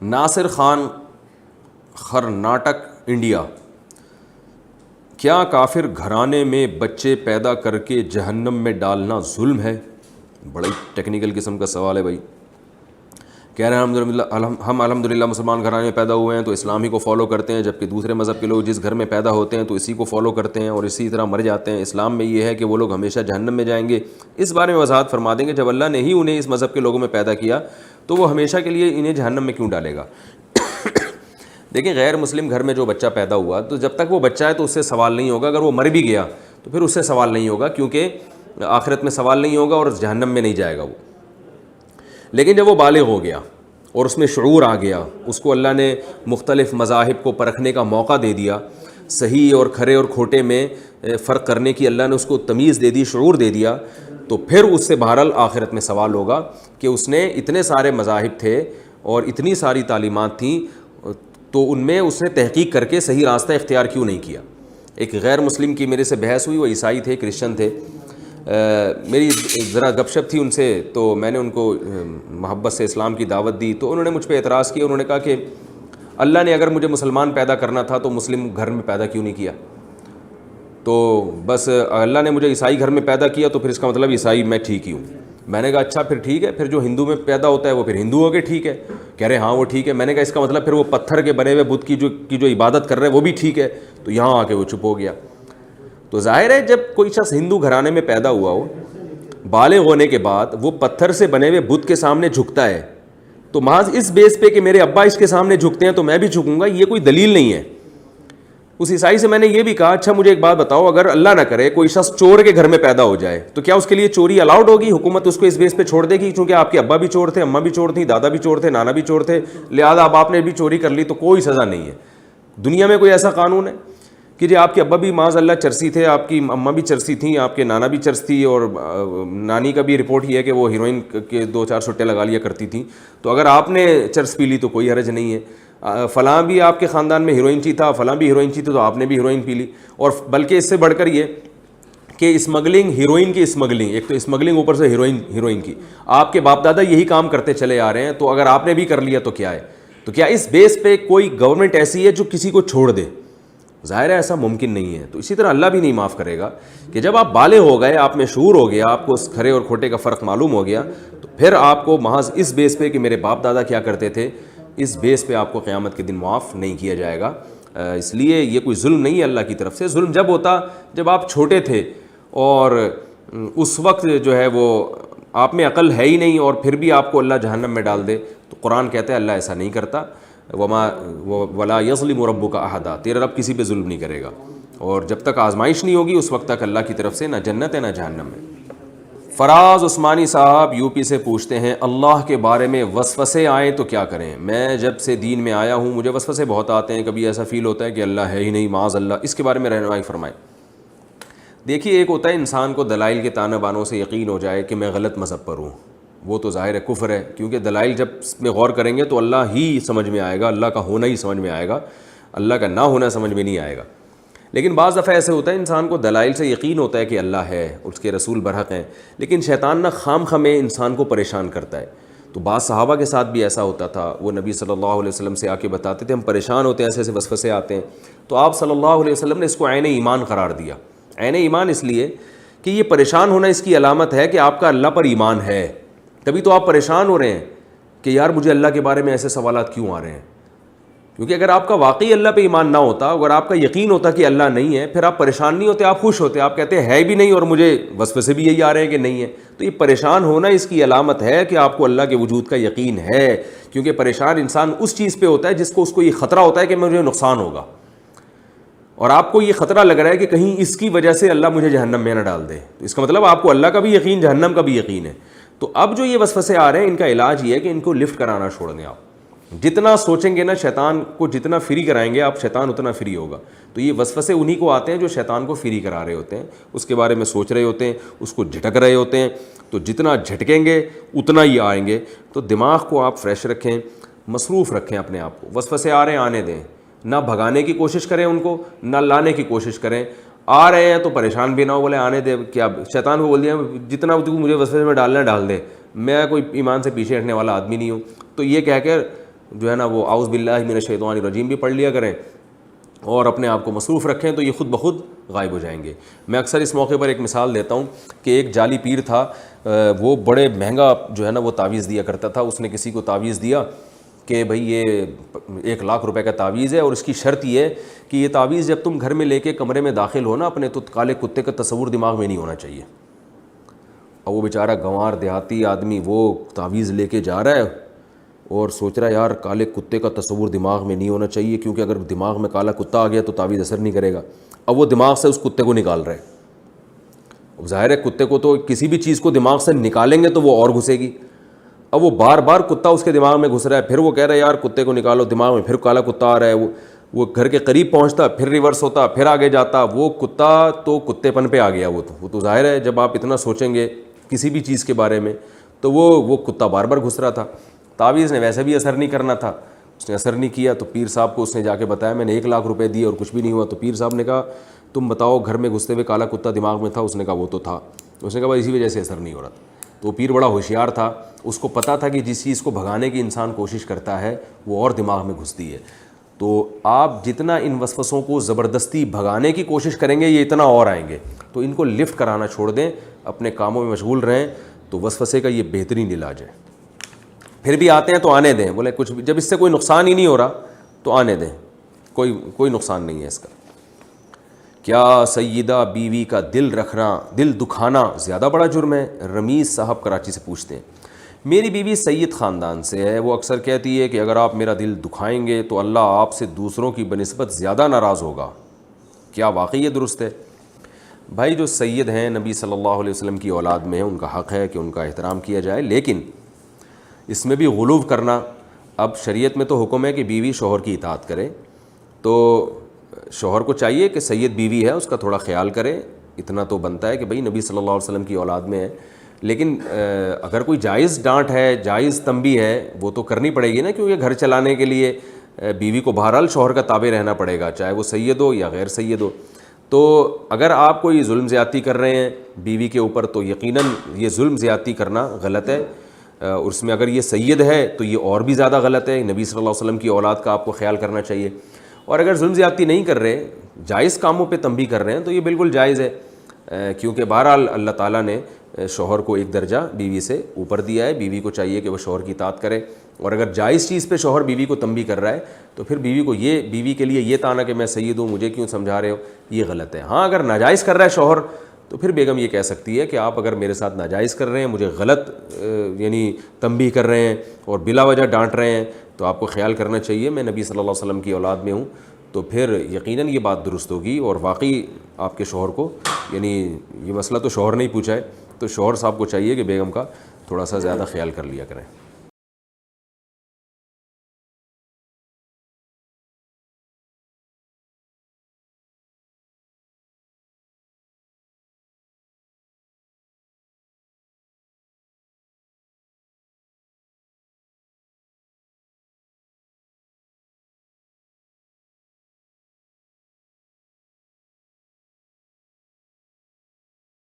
Nasir Khan خرناٹک India: کیا کافر گھرانے میں بچے پیدا کر کے جہنم میں ڈالنا ظلم ہے؟ بڑی ٹیکنیکل قسم کا سوال ہے بھائی. کہہ رہے ہیں ہم الحمدللہ مسلمان گھرانے میں پیدا ہوئے ہیں تو اسلام ہی کو فالو کرتے ہیں، جبکہ دوسرے مذہب کے لوگ جس گھر میں پیدا ہوتے ہیں تو اسی کو فالو کرتے ہیں اور اسی طرح مر جاتے ہیں. اسلام میں یہ ہے کہ وہ لوگ ہمیشہ جہنم میں جائیں گے. اس بارے میں وضاحت فرما دیں گے. جب اللہ نے ہی انہیں اس مذہب کے لوگوں میں پیدا کیا تو وہ ہمیشہ کے لیے انہیں جہنم میں کیوں ڈالے گا؟ دیکھیں، غیر مسلم گھر میں جو بچہ پیدا ہوا تو جب تک وہ بچہ ہے تو اس سے سوال نہیں ہوگا. اگر وہ مر بھی گیا تو پھر اس سے سوال نہیں ہوگا، کیونکہ آخرت میں سوال نہیں ہوگا اور جہنم میں نہیں جائے گا وہ. لیکن جب وہ بالغ ہو گیا اور اس میں شعور آ گیا، اس کو اللہ نے مختلف مذاہب کو پرکھنے کا موقع دے دیا، صحیح اور کھرے اور کھوٹے میں فرق کرنے کی اللہ نے اس کو تمیز دے دی، شعور دے دیا، تو پھر اس سے بہرحال آخرت میں سوال ہوگا کہ اس نے اتنے سارے مذاہب تھے اور اتنی ساری تعلیمات تھیں تو ان میں اس نے تحقیق کر کے صحیح راستہ اختیار کیوں نہیں کیا. ایک غیر مسلم کی میرے سے بحث ہوئی، وہ عیسائی تھے، کرسچن تھے. میری ذرا گپ شپ تھی ان سے، تو میں نے ان کو محبت سے اسلام کی دعوت دی. تو انہوں نے مجھ پہ اعتراض کیا. انہوں نے کہا کہ اللہ نے اگر مجھے مسلمان پیدا کرنا تھا تو مسلم گھر میں پیدا کیوں نہیں کیا؟ تو بس اللہ نے مجھے عیسائی گھر میں پیدا کیا تو پھر اس کا مطلب عیسائی میں ٹھیک ہی ہوں. میں نے کہا اچھا پھر ٹھیک ہے، پھر جو ہندو میں پیدا ہوتا ہے وہ پھر ہندو ہو کے ٹھیک ہے. کہہ رہے ہاں وہ ٹھیک ہے. میں نے کہا اس کا مطلب پھر وہ پتھر کے بنے ہوئے بت کی جو عبادت کر رہے ہیں وہ بھی ٹھیک ہے. تو یہاں آ کے وہ چپ ہو گیا. تو ظاہر ہے جب کوئی شخص ہندو گھرانے میں پیدا ہوا ہو، بالغ ہونے کے بعد وہ پتھر سے بنے ہوئے بت کے سامنے جھکتا ہے، تو محض اس بیس پہ کہ میرے ابا اس کے سامنے جھکتے ہیں تو میں بھی جھکوں گا، یہ کوئی دلیل نہیں ہے. اس عیسائی سے میں نے یہ بھی کہا اچھا مجھے ایک بات بتاؤ، اگر اللہ نہ کرے کوئی شخص چور کے گھر میں پیدا ہو جائے تو کیا اس کے لیے چوری الاؤڈ ہوگی؟ حکومت اس کو اس بیس پہ چھوڑ دے گی چونکہ آپ کے ابا بھی چور تھے، اماں بھی چور تھیں، دادا بھی چور تھے، نانا بھی چور تھے، لہٰذا اب آپ نے بھی چوری کر لی تو کوئی سزا نہیں ہے؟ دنیا میں کوئی ایسا قانون ہے کہ جی آپ کے ابا بھی معاذ اللہ چرسی تھے، آپ کی اماں بھی چرسی تھیں، آپ کے نانا بھی چرس تھی، اور نانی کا بھی رپورٹ یہ ہے کہ وہ ہیروئن کے 2-4 سٹے لگا لیا کرتی تھیں، تو اگر آپ نے چرس پی لی تو کوئی حرج نہیں ہے. فلاں بھی آپ کے خاندان میں ہیروئن چی تھا، فلاں بھی ہیروئن چی تھی، تو آپ نے بھی ہیروئن پی لی. اور بلکہ اس سے بڑھ کر یہ کہ اسمگلنگ، ہیروئن کی اسمگلنگ، ایک تو اسمگلنگ اوپر سے ہیروئن کی، آپ کے باپ دادا یہی کام کرتے چلے آ رہے ہیں، تو اگر آپ نے بھی کر لیا تو کیا ہے؟ تو کیا اس بیس پہ کوئی گورنمنٹ ایسی ہے جو کسی کو چھوڑ دے؟ ظاہر ہے ایسا ممکن نہیں ہے. تو اسی طرح اللہ بھی نہیں معاف کرے گا کہ جب آپ بالغ ہو گئے، آپ میں شعور ہو گیا، آپ کو اس کھرے اور کھوٹے کا فرق معلوم ہو گیا، تو پھر آپ کو محض اس بیس پہ کہ میرے باپ دادا کیا کرتے تھے، اس بیس پہ آپ کو قیامت کے دن معاف نہیں کیا جائے گا. اس لیے یہ کوئی ظلم نہیں ہے اللہ کی طرف سے. ظلم جب ہوتا جب آپ چھوٹے تھے اور اس وقت جو ہے وہ آپ میں عقل ہے ہی نہیں اور پھر بھی آپ کو اللہ جہنم میں ڈال دے، تو قرآن کہتا ہے اللہ ایسا نہیں کرتا. ولا یظلم ربک احدا، تیرا رب کسی پہ ظلم نہیں کرے گا. اور جب تک آزمائش نہیں ہوگی اس وقت تک اللہ کی طرف سے نہ جنت ہے نہ جہنم ہے. فراز عثمانی صاحب یو پی سے پوچھتے ہیں اللہ کے بارے میں وسوسے آئیں تو کیا کریں؟ میں جب سے دین میں آیا ہوں مجھے وسوسے بہت آتے ہیں، کبھی ایسا فیل ہوتا ہے کہ اللہ ہے ہی نہیں، معاذ اللہ. اس کے بارے میں رہنمائی فرمائیں. دیکھیے، ایک ہوتا ہے انسان کو دلائل کے تانے بانوں سے یقین ہو جائے کہ میں غلط مذہب پر ہوں، وہ تو ظاہر ہے کفر ہے، کیونکہ دلائل جب اس میں غور کریں گے تو اللہ ہی سمجھ میں آئے گا، اللہ کا ہونا ہی سمجھ میں آئے گا، اللہ کا نہ ہونا سمجھ میں نہیں آئے گا. لیکن بعض دفعہ ایسے ہوتا ہے انسان کو دلائل سے یقین ہوتا ہے کہ اللہ ہے، اس کے رسول برحق ہیں، لیکن شیطان نہ خام خمیں انسان کو پریشان کرتا ہے. تو بعض صحابہ کے ساتھ بھی ایسا ہوتا تھا، وہ نبی صلی اللہ علیہ وسلم سے آ کے بتاتے تھے ہم پریشان ہوتے ہیں، ایسے ایسے وسوسے آتے ہیں. تو آپ صلی اللہ علیہ وسلم نے اس کو عین ایمان قرار دیا. عین ایمان اس لیے کہ یہ پریشان ہونا اس کی علامت ہے کہ آپ کا اللہ پر ایمان ہے. تبھی تو آپ پریشان ہو رہے ہیں کہ یار مجھے اللہ کے بارے میں ایسے سوالات کیوں آ رہے ہیں. کیونکہ اگر آپ کا واقعی اللہ پہ ایمان نہ ہوتا، اگر آپ کا یقین ہوتا کہ اللہ نہیں ہے، پھر آپ پریشان نہیں ہوتے، آپ خوش ہوتے، آپ کہتے ہیں ہے بھی نہیں اور مجھے وسوسے بھی یہی آ رہے ہیں کہ نہیں ہے. تو یہ پریشان ہونا اس کی علامت ہے کہ آپ کو اللہ کے وجود کا یقین ہے. کیونکہ پریشان انسان اس چیز پہ ہوتا ہے جس کو اس کو یہ خطرہ ہوتا ہے کہ مجھے نقصان ہوگا، اور آپ کو یہ خطرہ لگ رہا ہے کہ کہیں اس کی وجہ سے اللہ مجھے جہنم میں نہ ڈال دے. تو اس کا مطلب آپ کو اللہ کا بھی یقین، جہنم کا بھی یقین ہے. تو اب جو یہ وسوسے آ رہے ہیں ان کا علاج یہ ہے کہ ان کو لفٹ کرانا چھوڑ دیں. آپ جتنا سوچیں گے نا، شیطان کو جتنا فری کرائیں گے آپ، شیطان اتنا فری ہوگا. تو یہ وسوسے انہی کو آتے ہیں جو شیطان کو فری کرا رہے ہوتے ہیں، اس کے بارے میں سوچ رہے ہوتے ہیں، اس کو جھٹک رہے ہوتے ہیں. تو جتنا جھٹکیں گے اتنا ہی آئیں گے. تو دماغ کو آپ فریش رکھیں، مصروف رکھیں اپنے آپ کو. وسوسے آ رہے ہیں آنے دیں، نہ بھگانے کی کوشش کریں ان کو، نہ لانے کی کوشش کریں. آ رہے ہیں تو پریشان بھی نہ ہو، بولے آنے دے. کیا شیطان کو بول دیا جتنا تو مجھے وسوسے میں ڈالنا ڈال دے، میں کوئی ایمان سے پیچھے ہٹنے والا آدمی نہیں ہوں. تو یہ کہہ کر جو ہے نا وہ اعوذ باللہ من الشیطان الرجیم بھی پڑھ لیا کریں اور اپنے آپ کو مصروف رکھیں تو یہ خود بخود غائب ہو جائیں گے. میں اکثر اس موقع پر ایک مثال دیتا ہوں کہ ایک جعلی پیر تھا, وہ بڑے مہنگا جو ہے نا وہ تعویذ دیا کرتا تھا. اس نے کسی کو تعویذ دیا کہ بھئی یہ 1,00,000 روپے کا تعویذ ہے اور اس کی شرط یہ ہے کہ یہ تعویذ جب تم گھر میں لے کے کمرے میں داخل ہو نا اپنے, تو کالے کتے کا تصور دماغ میں نہیں ہونا چاہیے. اور وہ بیچارہ گنوار دیہاتی آدمی وہ تعویذ لے کے جا رہا ہے اور سوچ رہا ہے یار کالے کتے کا تصور دماغ میں نہیں ہونا چاہیے, کیونکہ اگر دماغ میں کالا کتا آ گیا تو تعویذ اثر نہیں کرے گا. اب وہ دماغ سے اس کتے کو نکال رہے ہیں. اب ظاہر ہے کتے کو تو کسی بھی چیز کو دماغ سے نکالیں گے تو وہ اور گھسے گی. اب وہ بار بار کتا اس کے دماغ میں گھس رہا ہے, پھر وہ کہہ رہا ہے یار کتے کو نکالو دماغ میں, پھر کالا کتا آ رہا ہے. وہ گھر کے قریب پہنچتا, پھر ریورس ہوتا, پھر آگے جاتا. وہ کتا تو کتے پن پہ آ گیا. وہ تو ظاہر ہے جب آپ اتنا سوچیں گے کسی بھی چیز کے بارے میں تو وہ کتا بار بار گھس رہا تھا. تعویذ نے ویسے بھی اثر نہیں کرنا تھا, اس نے اثر نہیں کیا. تو پیر صاحب کو اس نے جا کے بتایا میں نے 1,00,000 روپے دیے اور کچھ بھی نہیں ہوا. تو پیر صاحب نے کہا تم بتاؤ گھر میں گھستے ہوئے کالا کتا دماغ میں تھا؟ اس نے کہا وہ تو تھا. اس نے کہا اسی وجہ سے اثر نہیں ہو رہا تھا. تو پیر بڑا ہوشیار تھا, اس کو پتہ تھا کہ جس چیز کو بھگانے کی انسان کوشش کرتا ہے وہ اور دماغ میں گھستی ہے. تو آپ جتنا ان وسوسوں کو زبردستی بھگانے کی کوشش کریں گے یہ اتنا اور آئیں گے. تو ان کو لفٹ کرانا چھوڑ دیں, اپنے کاموں میں مشغول رہیں, تو وسوسے کا یہ بہترین علاج ہے. پھر بھی آتے ہیں تو آنے دیں, بولے کچھ بھی, جب اس سے کوئی نقصان ہی نہیں ہو رہا تو آنے دیں, کوئی نقصان نہیں ہے اس کا. کیا سیدہ بیوی کا دل دکھانا زیادہ بڑا جرم ہے؟ رمیز صاحب کراچی سے پوچھتے ہیں. میری بیوی سید خاندان سے ہے, وہ اکثر کہتی ہے کہ اگر آپ میرا دل دکھائیں گے تو اللہ آپ سے دوسروں کی بنسبت زیادہ ناراض ہوگا. کیا واقعی یہ درست ہے؟ بھائی جو سید ہیں نبی صلی اللہ علیہ وسلم کی اولاد میں ہیں, ان کا حق ہے کہ ان کا احترام کیا جائے, لیکن اس میں بھی غلو کرنا, اب شریعت میں تو حکم ہے کہ بیوی شوہر کی اطاعت کرے, تو شوہر کو چاہیے کہ سید بیوی ہے اس کا تھوڑا خیال کرے. اتنا تو بنتا ہے کہ بھئی نبی صلی اللہ علیہ وسلم کی اولاد میں ہے. لیکن اگر کوئی جائز ڈانٹ ہے, جائز تنبیہ ہے, وہ تو کرنی پڑے گی نا, کیونکہ گھر چلانے کے لیے بیوی کو بہرحال شوہر کا تابع رہنا پڑے گا, چاہے وہ سید ہو یا غیر سید ہو. تو اگر آپ کوئی ظلم زیادتی کر رہے ہیں بیوی کے اوپر تو یقیناً یہ ظلم زیادتی کرنا غلط ہے. اور اس میں اگر یہ سید ہے تو یہ اور بھی زیادہ غلط ہے. نبی صلی اللہ علیہ وسلم کی اولاد کا آپ کو خیال کرنا چاہیے. اور اگر ظلم زیادتی نہیں کر رہے, جائز کاموں پہ تنبیہ کر رہے ہیں تو یہ بالکل جائز ہے, کیونکہ بہرحال اللہ تعالیٰ نے شوہر کو ایک درجہ بیوی سے اوپر دیا ہے. بیوی کو چاہیے کہ وہ شوہر کی اطاعت کرے, اور اگر جائز چیز پہ شوہر بیوی کو تنبیہ کر رہا ہے تو پھر بیوی کے لیے یہ تانا کہ میں سید ہوں مجھے کیوں سمجھا رہے ہو, یہ غلط ہے. ہاں اگر ناجائز کر رہا ہے شوہر تو پھر بیگم یہ کہہ سکتی ہے کہ آپ اگر میرے ساتھ ناجائز کر رہے ہیں, مجھے غلط یعنی تنبیہ کر رہے ہیں اور بلا وجہ ڈانٹ رہے ہیں, تو آپ کو خیال کرنا چاہیے میں نبی صلی اللہ علیہ وسلم کی اولاد میں ہوں. تو پھر یقیناً یہ بات درست ہوگی, اور واقعی آپ کے شوہر کو, یعنی یہ مسئلہ تو شوہر نے ہی پوچھا ہے, تو شوہر صاحب کو چاہیے کہ بیگم کا تھوڑا سا زیادہ خیال کر لیا کریں.